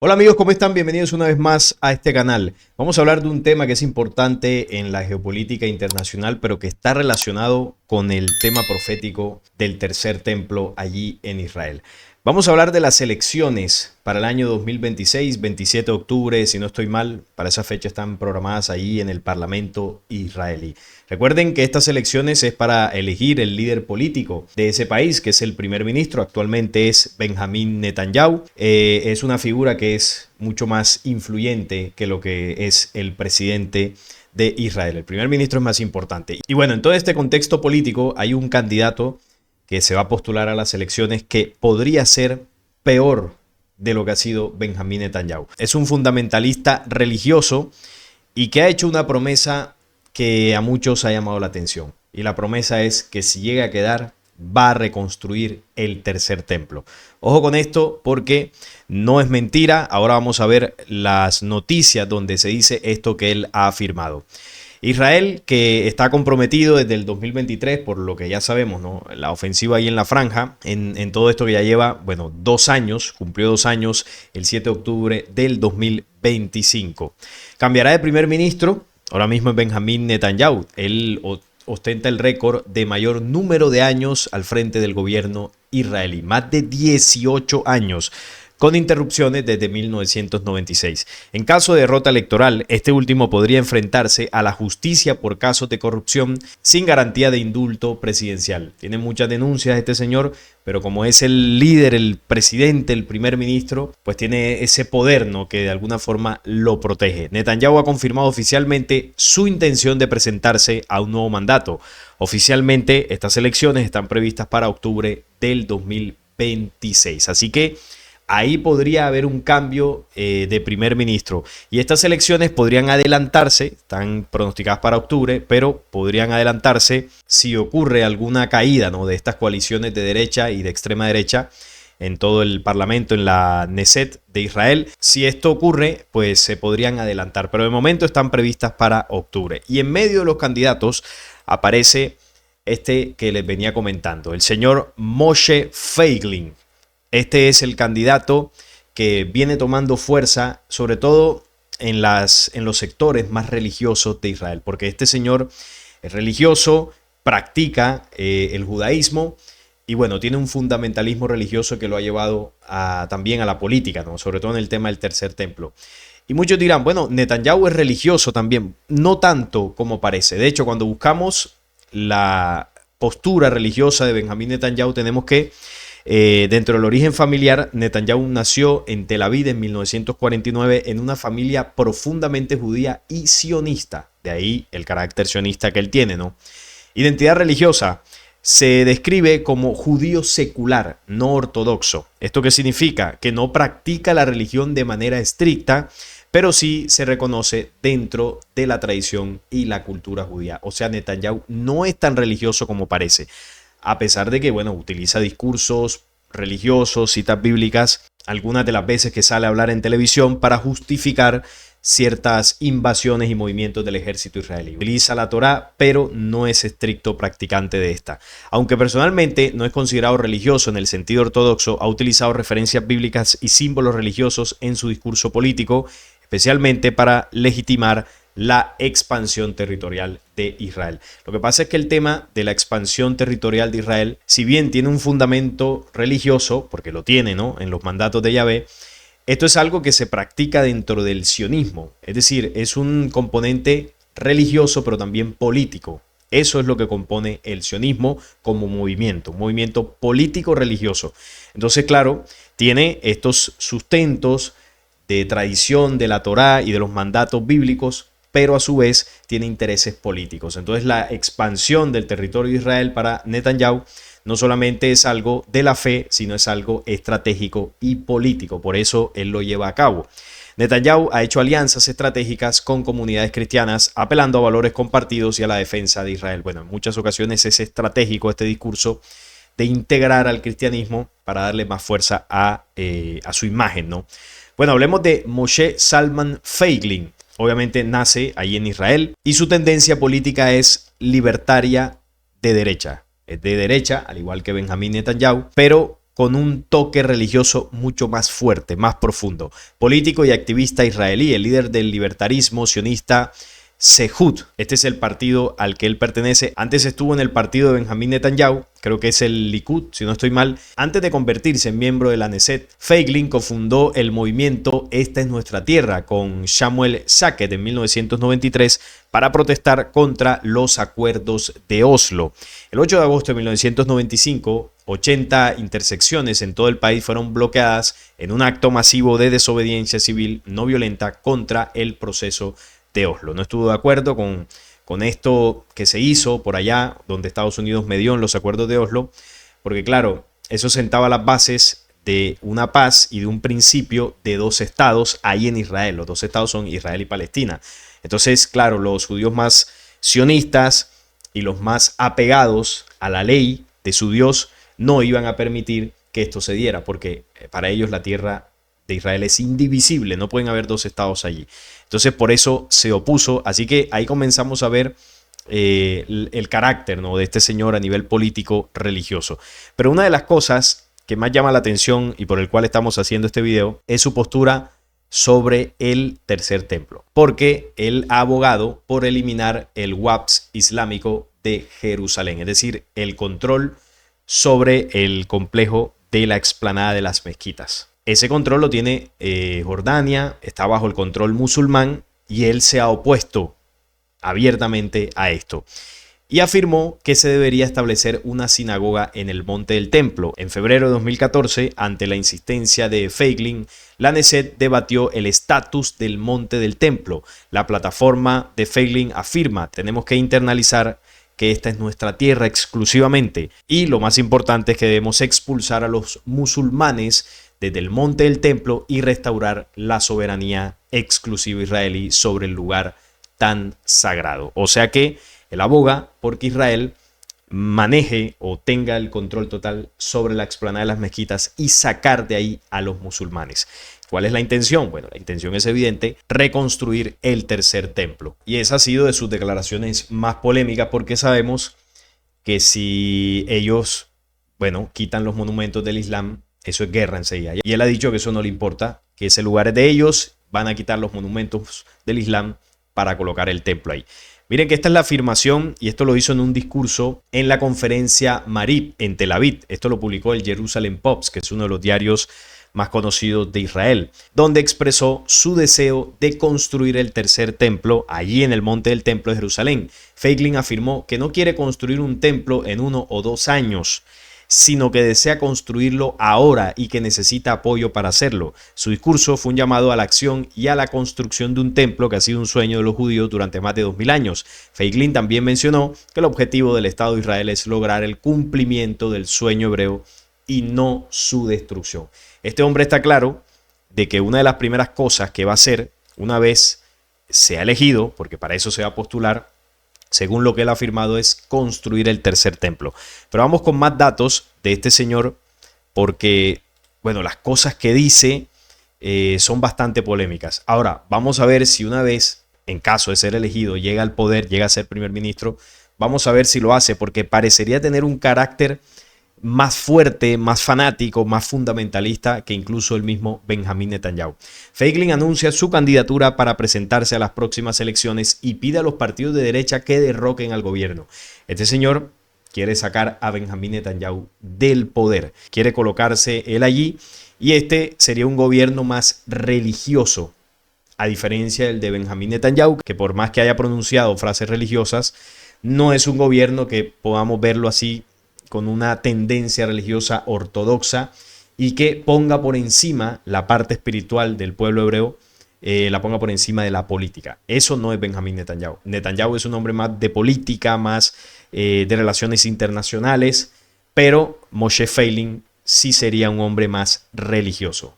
Hola amigos, ¿cómo están? Bienvenidos una vez más a este canal. Vamos a hablar de un tema que es importante en la geopolítica internacional, pero que está relacionado con el tema profético del tercer templo allí en Israel. Vamos a hablar de las elecciones para el año 2026, 27 de octubre, si no estoy mal, para esa fecha están programadas allí en el Parlamento israelí. Recuerden que estas elecciones es para elegir el líder político de ese país, que es el primer ministro, actualmente es Benjamín Netanyahu. Es una figura que es mucho más influyente que lo que es el presidente de Israel. El primer ministro es más importante. Y bueno, en todo este contexto político hay un candidato que se va a postular a las elecciones que podría ser peor de lo que ha sido Benjamín Netanyahu. Es un fundamentalista religioso y que ha hecho una promesa que a muchos ha llamado la atención. Y la promesa es que si llega a quedar, va a reconstruir el tercer templo. Ojo con esto porque no es mentira. Ahora vamos a ver las noticias donde se dice esto que él ha afirmado. Israel, que está comprometido desde el 2023, por lo que ya sabemos, ¿no? La ofensiva ahí en la franja, en todo esto que ya lleva, bueno, 2 años, cumplió 2 años el 7 de octubre del 2025. Cambiará de primer ministro, ahora mismo es Benjamín Netanyahu. Él ostenta el récord de mayor número de años al frente del gobierno israelí, más de 18 años. Con interrupciones desde 1996. En caso de derrota electoral, este último podría enfrentarse a la justicia por casos de corrupción sin garantía de indulto presidencial. Tiene muchas denuncias este señor, pero como es el líder, el presidente, el primer ministro, pues tiene ese poder, ¿no?, que de alguna forma lo protege. Netanyahu ha confirmado oficialmente su intención de presentarse a un nuevo mandato. Oficialmente, estas elecciones están previstas para octubre del 2026. Así que ahí podría haber un cambio de primer ministro. Y estas elecciones podrían adelantarse, están pronosticadas para octubre, pero podrían adelantarse si ocurre alguna caída, ¿no?, de estas coaliciones de derecha y de extrema derecha en todo el parlamento, en la Knesset de Israel. Si esto ocurre, pues se podrían adelantar, pero de momento están previstas para octubre. Y en medio de los candidatos aparece este que les venía comentando, el señor Moshe Feiglin. Este es el candidato que viene tomando fuerza, sobre todo en los sectores más religiosos de Israel, porque este señor es religioso, practica el judaísmo y bueno, tiene un fundamentalismo religioso que lo ha llevado también a la política, ¿no?, sobre todo en el tema del tercer templo. Y muchos dirán, bueno, Netanyahu es religioso también, no tanto como parece. De hecho, cuando buscamos la postura religiosa de Benjamín Netanyahu, tenemos que dentro del origen familiar, Netanyahu nació en Tel Aviv en 1949 en una familia profundamente judía y sionista. De ahí el carácter sionista que él tiene, ¿no? Identidad religiosa. Se describe como judío secular, no ortodoxo. ¿Esto qué significa? Que no practica la religión de manera estricta, pero sí se reconoce dentro de la tradición y la cultura judía. O sea, Netanyahu no es tan religioso como parece, a pesar de que, bueno, utiliza discursos religiosos, citas bíblicas, algunas de las veces que sale a hablar en televisión para justificar ciertas invasiones y movimientos del ejército israelí. Utiliza la Torá, pero no es estricto practicante de esta. Aunque personalmente no es considerado religioso en el sentido ortodoxo, ha utilizado referencias bíblicas y símbolos religiosos en su discurso político, especialmente para legitimar la expansión territorial de Israel. Lo que pasa es que el tema de la expansión territorial de Israel, si bien tiene un fundamento religioso, porque lo tiene, ¿no?, en los mandatos de Yahvé, esto es algo que se practica dentro del sionismo, es decir, es un componente religioso pero también político. Eso es lo que compone el sionismo como movimiento, un movimiento político-religioso. Entonces, claro, tiene estos sustentos de tradición de la Torá y de los mandatos bíblicos, pero a su vez tiene intereses políticos. Entonces la expansión del territorio de Israel para Netanyahu no solamente es algo de la fe, sino es algo estratégico y político. Por eso él lo lleva a cabo. Netanyahu ha hecho alianzas estratégicas con comunidades cristianas, apelando a valores compartidos y a la defensa de Israel. Bueno, en muchas ocasiones es estratégico este discurso de integrar al cristianismo para darle más fuerza a su imagen, ¿no? Bueno, hablemos de Moshe Salman Feiglin. Obviamente nace ahí en Israel y su tendencia política es libertaria de derecha. Es de derecha, al igual que Benjamín Netanyahu, pero con un toque religioso mucho más fuerte, más profundo. Político y activista israelí, el líder del libertarismo sionista Sehut. Este es el partido al que él pertenece. Antes estuvo en el partido de Benjamín Netanyahu, creo que es el Likud, si no estoy mal. Antes de convertirse en miembro de la Knesset, Feiglin cofundó el movimiento Esta es nuestra tierra con Samuel Sackett en 1993 para protestar contra los acuerdos de Oslo. El 8 de agosto de 1995, 80 intersecciones en todo el país fueron bloqueadas en un acto masivo de desobediencia civil no violenta contra el proceso de Oslo. No estuvo de acuerdo con esto que se hizo por allá, donde Estados Unidos medió en los acuerdos de Oslo, porque claro, eso sentaba las bases de una paz y de un principio de dos estados ahí en Israel. Los dos estados son Israel y Palestina. Entonces, claro, los judíos más sionistas y los más apegados a la ley de su Dios no iban a permitir que esto se diera, porque para ellos la tierra de Israel es indivisible, no pueden haber dos estados allí. Entonces por eso se opuso, así que ahí comenzamos a ver el carácter, ¿no?, de este señor a nivel político religioso. Pero una de las cosas que más llama la atención y por el cual estamos haciendo este video es su postura sobre el tercer templo, porque él ha abogado por eliminar el Waqf islámico de Jerusalén, es decir, el control sobre el complejo de la explanada de las mezquitas. Ese control lo tiene Jordania, está bajo el control musulmán y él se ha opuesto abiertamente a esto. Y afirmó que se debería establecer una sinagoga en el Monte del Templo. En febrero de 2014, ante la insistencia de Feiglin, la Knesset debatió el estatus del Monte del Templo. La plataforma de Feiglin afirma: tenemos que internalizar que esta es nuestra tierra exclusivamente. Y lo más importante es que debemos expulsar a los musulmanes desde el Monte del Templo y restaurar la soberanía exclusiva israelí sobre el lugar tan sagrado. O sea que él aboga porque Israel maneje o tenga el control total sobre la explanada de las mezquitas y sacar de ahí a los musulmanes. ¿Cuál es la intención? Bueno, la intención es evidente: reconstruir el tercer templo. Y esa ha sido de sus declaraciones más polémicas, porque sabemos que si ellos, bueno, quitan los monumentos del Islam, eso es guerra enseguida. Y él ha dicho que eso no le importa, que ese lugar es de ellos, van a quitar los monumentos del Islam para colocar el templo ahí. Miren que esta es la afirmación, y esto lo hizo en un discurso en la conferencia Marib en Tel Aviv. Esto lo publicó el Jerusalem Post, que es uno de los diarios más conocidos de Israel, donde expresó su deseo de construir el tercer templo allí en el Monte del Templo de Jerusalén. Feiglin afirmó que no quiere construir un templo en 1 o 2 años, sino que desea construirlo ahora y que necesita apoyo para hacerlo. Su discurso fue un llamado a la acción y a la construcción de un templo que ha sido un sueño de los judíos durante más de 2000 años. Feiglin también mencionó que el objetivo del Estado de Israel es lograr el cumplimiento del sueño hebreo y no su destrucción. Este hombre está claro de que una de las primeras cosas que va a hacer una vez sea elegido, porque para eso se va a postular, según lo que él ha afirmado, es construir el tercer templo. Pero vamos con más datos de este señor, porque, bueno, las cosas que dice son bastante polémicas. Ahora, vamos a ver si una vez, en caso de ser elegido, llega al poder, llega a ser primer ministro, vamos a ver si lo hace, porque parecería tener un carácter más fuerte, más fanático, más fundamentalista que incluso el mismo Benjamín Netanyahu. Feiglin anuncia su candidatura para presentarse a las próximas elecciones y pide a los partidos de derecha que derroquen al gobierno. Este señor quiere sacar a Benjamín Netanyahu del poder, quiere colocarse él allí, y este sería un gobierno más religioso, a diferencia del de Benjamín Netanyahu, que por más que haya pronunciado frases religiosas, no es un gobierno que podamos verlo así con una tendencia religiosa ortodoxa y que ponga por encima la parte espiritual del pueblo hebreo, la ponga por encima de la política. Eso no es Benjamín Netanyahu. Netanyahu es un hombre más de política, más de relaciones internacionales, pero Moshe Feiglin sí sería un hombre más religioso.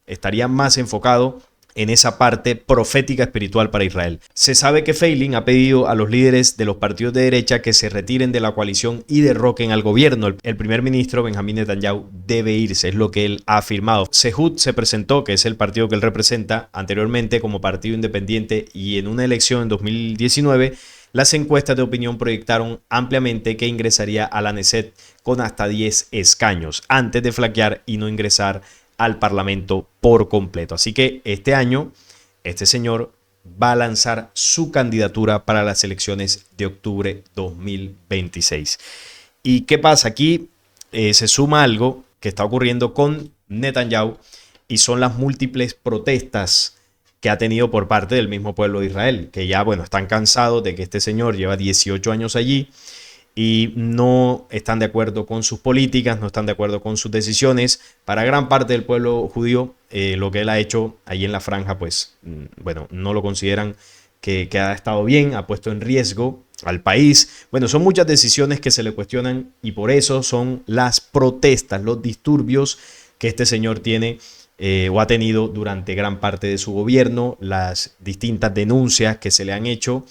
Estaría más enfocado en esa parte profética espiritual para Israel. Se sabe que Feiglin ha pedido a los líderes de los partidos de derecha que se retiren de la coalición y derroquen al gobierno. El primer ministro Benjamín Netanyahu debe irse, es lo que él ha afirmado. Sehut se presentó, que es el partido que él representa, anteriormente como partido independiente, y en una elección en 2019 las encuestas de opinión proyectaron ampliamente que ingresaría a la Knesset con hasta 10 escaños, antes de flaquear y no ingresar al Parlamento por completo. Así que este año, este señor va a lanzar su candidatura para las elecciones de octubre 2026. ¿Y qué pasa? Aquí se suma algo que está ocurriendo con Netanyahu y son las múltiples protestas que ha tenido por parte del mismo pueblo de Israel, que ya, bueno, están cansados de que este señor lleva 18 años allí y no están de acuerdo con sus políticas, no están de acuerdo con sus decisiones. Para gran parte del pueblo judío, lo que él ha hecho allí en la franja, pues, bueno, no lo consideran que ha estado bien, ha puesto en riesgo al país. Bueno, son muchas decisiones que se le cuestionan y por eso son las protestas, los disturbios que este señor tiene o ha tenido durante gran parte de su gobierno, las distintas denuncias que se le han hecho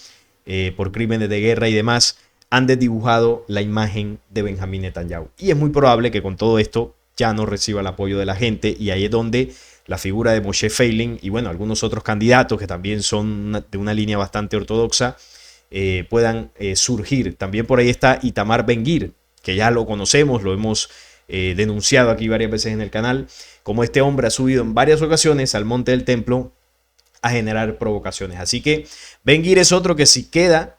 por crímenes de guerra y demás, han desdibujado la imagen de Benjamín Netanyahu. Y es muy probable que con todo esto ya no reciba el apoyo de la gente y ahí es donde la figura de Moshe Feiglin y bueno, algunos otros candidatos que también son de una línea bastante ortodoxa puedan surgir. También por ahí está Itamar Ben-Gvir, que ya lo conocemos, lo hemos denunciado aquí varias veces en el canal, como este hombre ha subido en varias ocasiones al monte del templo a generar provocaciones. Así que Ben-Gvir es otro que si queda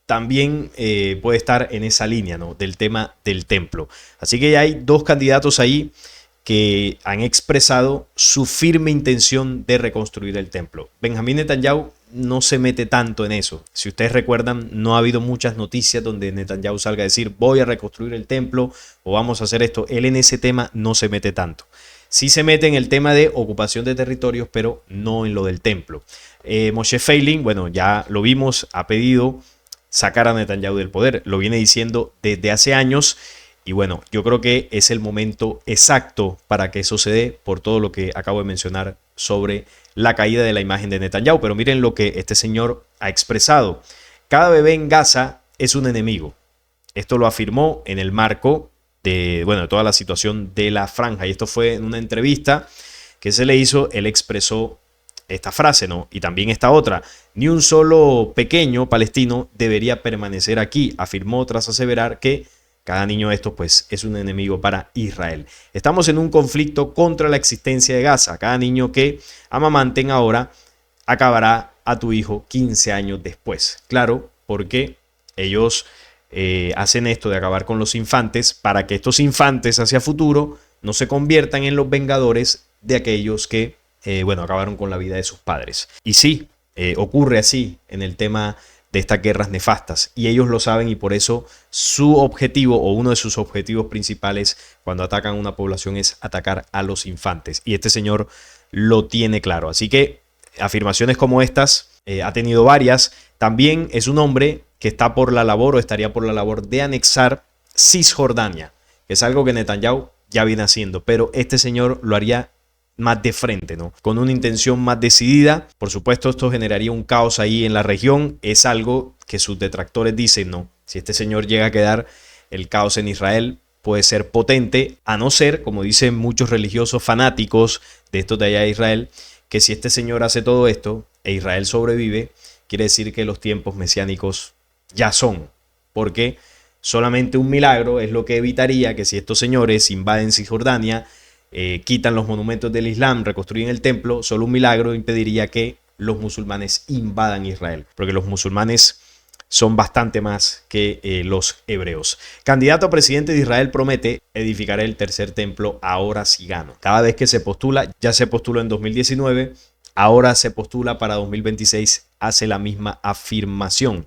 también puede estar en esa línea, ¿no?, del tema del templo. Así que ya hay dos candidatos ahí que han expresado su firme intención de reconstruir el templo. Benjamín Netanyahu no se mete tanto en eso. Si ustedes recuerdan, no ha habido muchas noticias donde Netanyahu salga a decir voy a reconstruir el templo o vamos a hacer esto. Él en ese tema no se mete tanto. Sí se mete en el tema de ocupación de territorios, pero no en lo del templo. Moshe Feiglin, bueno, ya lo vimos, ha pedido sacar a Netanyahu del poder. Lo viene diciendo desde hace años. Y bueno, yo creo que es el momento exacto para que eso se dé por todo lo que acabo de mencionar sobre la caída de la imagen de Netanyahu. Pero miren lo que este señor ha expresado. Cada bebé en Gaza es un enemigo. Esto lo afirmó en el marco de, bueno, de toda la situación de la franja. Y esto fue en una entrevista que se le hizo. Él expresó esta frase, ¿no? Y también esta otra. Ni un solo pequeño palestino debería permanecer aquí, afirmó tras aseverar que cada niño de estos pues es un enemigo para Israel. Estamos en un conflicto contra la existencia de Gaza. Cada niño que amamanten ahora acabará a tu hijo 15 años después. Claro, porque ellos hacen esto de acabar con los infantes para que estos infantes hacia futuro no se conviertan en los vengadores de aquellos que, bueno, acabaron con la vida de sus padres. Y sí, ocurre así en el tema de estas guerras nefastas y ellos lo saben y por eso su objetivo o uno de sus objetivos principales cuando atacan a una población es atacar a los infantes y este señor lo tiene claro. Así que afirmaciones como estas ha tenido varias. También es un hombre que está por la labor o estaría por la labor de anexar Cisjordania, que es algo que Netanyahu ya viene haciendo, pero este señor lo haría más de frente, ¿no? Con una intención más decidida. Por supuesto, esto generaría un caos ahí en la región. Es algo que sus detractores dicen, no. Si este señor llega a quedar, el caos en Israel puede ser potente, a no ser, como dicen muchos religiosos fanáticos de estos de allá de Israel, que si este señor hace todo esto e Israel sobrevive, quiere decir que los tiempos mesiánicos ya son. Porque solamente un milagro es lo que evitaría que si estos señores invaden Cisjordania, quitan los monumentos del Islam, reconstruyen el templo, solo un milagro impediría que los musulmanes invadan Israel, porque los musulmanes son bastante más que los hebreos. Candidato a presidente de Israel promete edificar el tercer templo, ahora sí gano. Cada vez que se postula, ya se postuló en 2019, ahora se postula para 2026, hace la misma afirmación.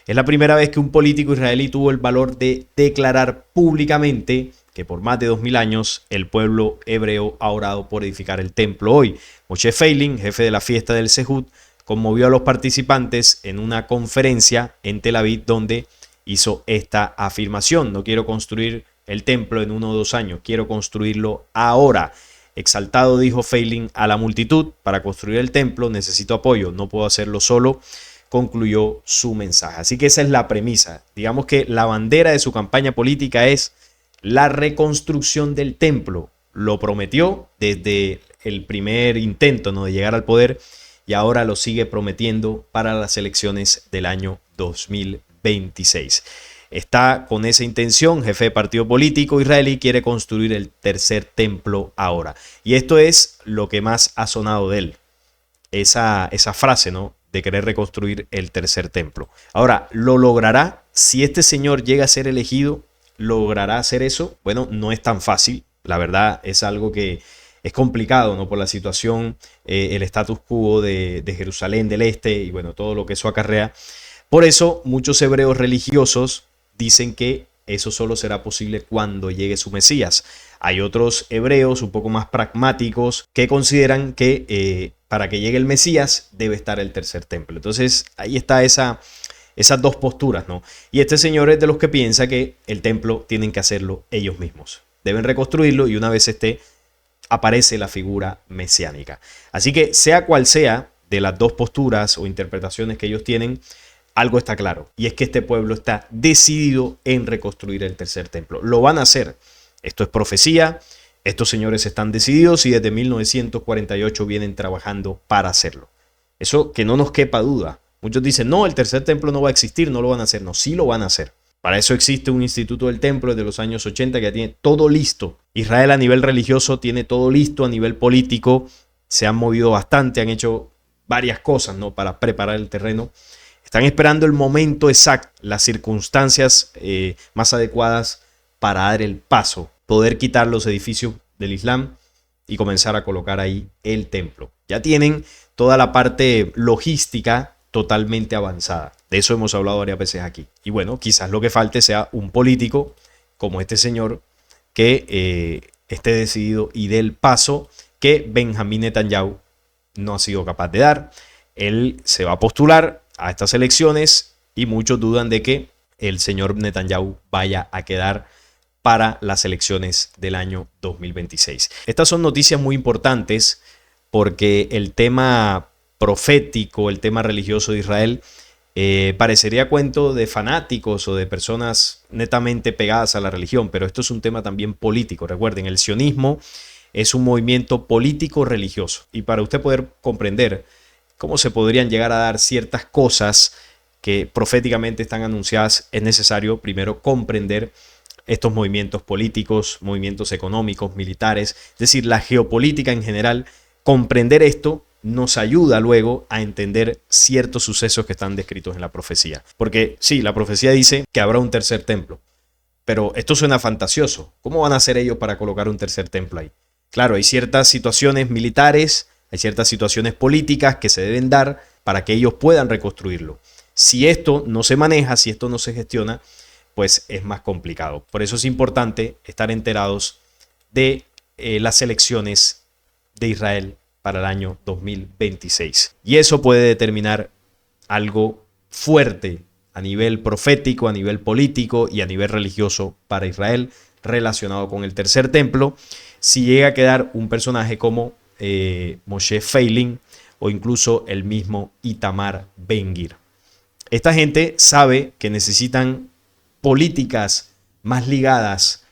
Es la primera vez que un político israelí tuvo el valor de declarar públicamente que por más de 2000 años el pueblo hebreo ha orado por edificar el templo hoy. Moshe Feiglin, jefe de la fiesta del Sehut, conmovió a los participantes en una conferencia en Tel Aviv donde hizo esta afirmación. No quiero construir el templo en 1 o 2 años, quiero construirlo ahora. Exaltado dijo Feiglin a la multitud, para construir el templo necesito apoyo, no puedo hacerlo solo, concluyó su mensaje. Así que esa es la premisa. Digamos que la bandera de su campaña política es la reconstrucción del templo. Lo prometió desde el primer intento, ¿no?, de llegar al poder y ahora lo sigue prometiendo para las elecciones del año 2026. Está con esa intención, jefe de partido político israelí quiere construir el tercer templo ahora. Y esto es lo que más ha sonado de él, esa frase, ¿no?, de querer reconstruir el tercer templo. Ahora, ¿lo logrará? Si este señor llega a ser elegido, ¿logrará hacer eso? Bueno, no es tan fácil. La verdad es algo que es complicado, ¿no?, por la situación, el status quo de Jerusalén del Este y bueno, todo lo que eso acarrea. Por eso muchos hebreos religiosos dicen que eso solo será posible cuando llegue su Mesías. Hay otros hebreos un poco más pragmáticos que consideran que para que llegue el Mesías debe estar el tercer templo. Entonces ahí está esas dos posturas, ¿no? Y este señor es de los que piensa que el templo tienen que hacerlo ellos mismos. Deben reconstruirlo y una vez esté, aparece la figura mesiánica. Así que sea cual sea de las dos posturas o interpretaciones que ellos tienen, algo está claro, y es que este pueblo está decidido en reconstruir el tercer templo. Lo van a hacer. Esto es profecía. Estos señores están decididos y desde 1948 vienen trabajando para hacerlo. Eso que no nos quepa duda. Muchos dicen, no, el tercer templo no va a existir, no lo van a hacer. No, sí lo van a hacer. Para eso existe un instituto del templo desde los años 80 que ya tiene todo listo. Israel a nivel religioso tiene todo listo, a nivel político se han movido bastante, han hecho varias cosas, ¿no?, para preparar el terreno. Están esperando el momento exacto, las circunstancias más adecuadas para dar el paso, poder quitar los edificios del Islam y comenzar a colocar ahí el templo. Ya tienen toda la parte logística totalmente avanzada. De eso hemos hablado varias veces aquí. Y bueno, quizás lo que falte sea un político como este señor que esté decidido y dé el paso que Benjamín Netanyahu no ha sido capaz de dar. Él se va a postular a estas elecciones y muchos dudan de que el señor Netanyahu vaya a quedar para las elecciones del año 2026. Estas son noticias muy importantes porque el tema profético, el tema religioso de Israel, parecería cuento de fanáticos o de personas netamente pegadas a la religión, pero esto es un tema también político. Recuerden, el sionismo es un movimiento político religioso y para usted poder comprender cómo se podrían llegar a dar ciertas cosas que proféticamente están anunciadas, es necesario primero comprender estos movimientos políticos, movimientos económicos, militares, es decir, la geopolítica en general. Comprender esto nos ayuda luego a entender ciertos sucesos que están descritos en la profecía. Porque sí, la profecía dice que habrá un tercer templo, pero esto suena fantasioso. ¿Cómo van a hacer ellos para colocar un tercer templo ahí? Claro, hay ciertas situaciones militares, hay ciertas situaciones políticas que se deben dar para que ellos puedan reconstruirlo. Si esto no se maneja, si esto no se gestiona, pues es más complicado. Por eso es importante estar enterados de las elecciones de Israel para el año 2026. Y eso puede determinar algo fuerte a nivel profético, a nivel político y a nivel religioso para Israel relacionado con el tercer templo. Si llega a quedar un personaje como Moshe Feiglin o incluso el mismo Itamar Ben-Gvir. Esta gente sabe que necesitan políticas más ligadas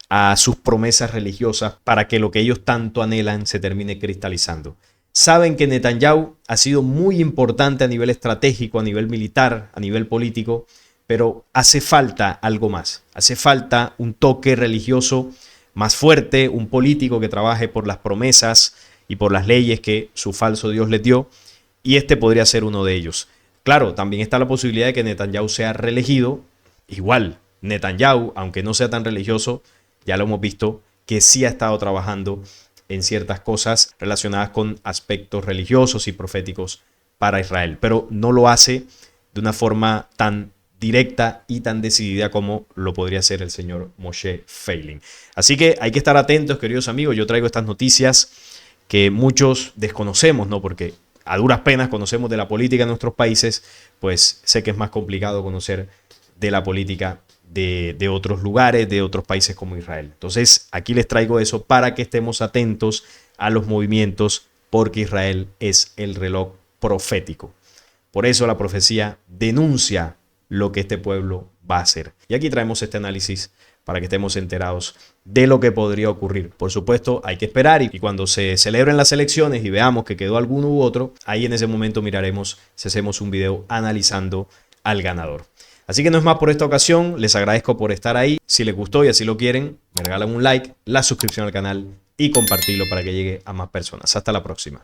a sus promesas religiosas para que lo que ellos tanto anhelan se termine cristalizando. Saben que Netanyahu ha sido muy importante a nivel estratégico, a nivel militar, a nivel político, pero hace falta algo más. Hace falta un toque religioso más fuerte, un político que trabaje por las promesas y por las leyes que su falso Dios les dio, y este podría ser uno de ellos. Claro, también está la posibilidad de que Netanyahu sea reelegido. Igual, Netanyahu, aunque no sea tan religioso, ya lo hemos visto que sí ha estado trabajando en ciertas cosas relacionadas con aspectos religiosos y proféticos para Israel, pero no lo hace de una forma tan directa y tan decidida como lo podría hacer el señor Moshe Feiglin. Así que hay que estar atentos, queridos amigos. Yo traigo estas noticias que muchos desconocemos, ¿no? Porque a duras penas conocemos de la política en nuestros países, pues sé que es más complicado conocer de la política de otros lugares, de otros países como Israel. Entonces, aquí les traigo eso para que estemos atentos a los movimientos, porque Israel es el reloj profético. Por eso la profecía denuncia lo que este pueblo va a hacer. Y aquí traemos este análisis para que estemos enterados de lo que podría ocurrir. Por supuesto, hay que esperar y cuando se celebren las elecciones y veamos que quedó alguno u otro, ahí en ese momento miraremos si hacemos un video analizando al ganador. Así que no es más por esta ocasión, les agradezco por estar ahí. Si les gustó y así lo quieren, me regalan un like, la suscripción al canal y compartirlo para que llegue a más personas. Hasta la próxima.